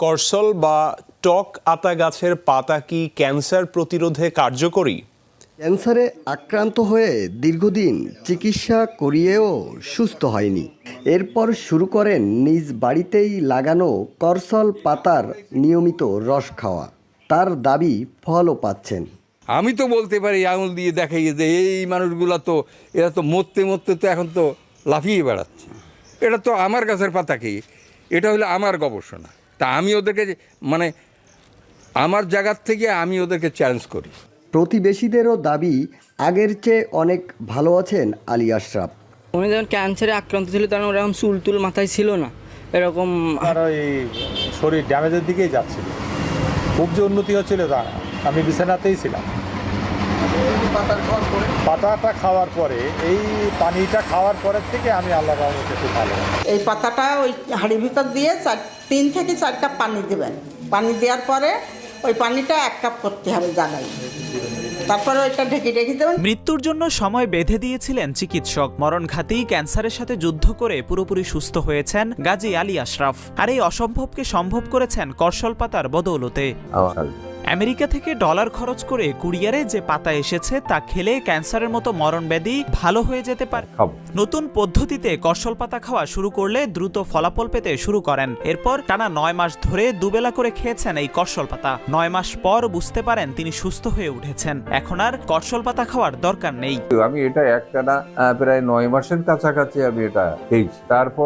করসল বা টক আতা গাছের পাতা কি ক্যান্সার প্রতিরোধে কার্যকরী? ক্যান্সারে আক্রান্ত হয়ে দীর্ঘদিন চিকিৎসা করিয়েও সুস্থ হয়নি। এরপর শুরু করেন নিজ বাড়িতেই লাগানো করসল পাতার নিয়মিত রস খাওয়া। তার দাবি ফলও পাচ্ছেন। আমি তো বলতে পারি আঙুল দিয়ে দেখাই যে এই মানুষগুলো তো এরা তো মরতে মরতে তো এখন তো লাফিয়ে বেড়াচ্ছে। এটা তো আমার গাছের পাতা কি, এটা হলো আমার গবেষণা। তা আমি ওদেরকে মানে আমার জায়গার থেকে আমি ওদেরকে চ্যালেঞ্জ করি। প্রতিবেশীদেরও দাবি আগের চেয়ে অনেক ভালো আছেন আলী আশরাফ। উনি যখন ক্যান্সারে আক্রান্ত ছিল তখন ওরকম চুল টুল মাথায় ছিল না, এরকম আর ওই শরীর ড্যামেজের দিকেই যাচ্ছিল, খুব যে উন্নতি হচ্ছিল তা না। আমি বিছানাতেই ছিলাম। পাতাটা খাওয়ার পরে এই পানিটা খাওয়ার পরের থেকে আমি আল্লাহর রহমতে একটু ভালো। এই পাতাটা ওই হাঁড়ির ভিতর দিয়ে 3 থেকে 4 কাপ পানি দেবেন। পানি দেওয়ার পরে ওই পানিটা 1 কাপ করতে হবে জানাই, তারপরে ওইটা ঢেকে দেবেন। মৃত্যুর জন্য সময় বেঁধে দিয়েছিলেন চিকিৎসক। মরণঘাতী ক্যান্সারের সাথে যুদ্ধ করে পুরোপুরি সুস্থ হয়েছেন গাজী আলী আশরাফ। আর এই অসম্ভবকে সম্ভব করেছেন করসল পাতার বদৌলতে। আমেরিকা থেকে ডলার খরচ করে কুরিয়ারে যে পাতা এসেছে তা খেলে ক্যান্সারের মতো মরণব্যাধি ভালো হয়ে যেতে পারে। নতুন পদ্ধতিতে করসল পাতা খাওয়া শুরু করলে দ্রুত ফলাফল পেতে শুরু করেন। এরপর টানা 9 মাস ধরে দুবেলা করে খেয়েছেন এই করসল পাতা। 9 মাস পর বুঝতে পারেন তিনি সুস্থ হয়ে উঠেছেন। এখন আর করসল পাতা খাওয়ার দরকার নেই। আমি এটা একটানা প্রায় 9 মাসের কাছাকাছি আমি এটা খেয়েছি। তারপর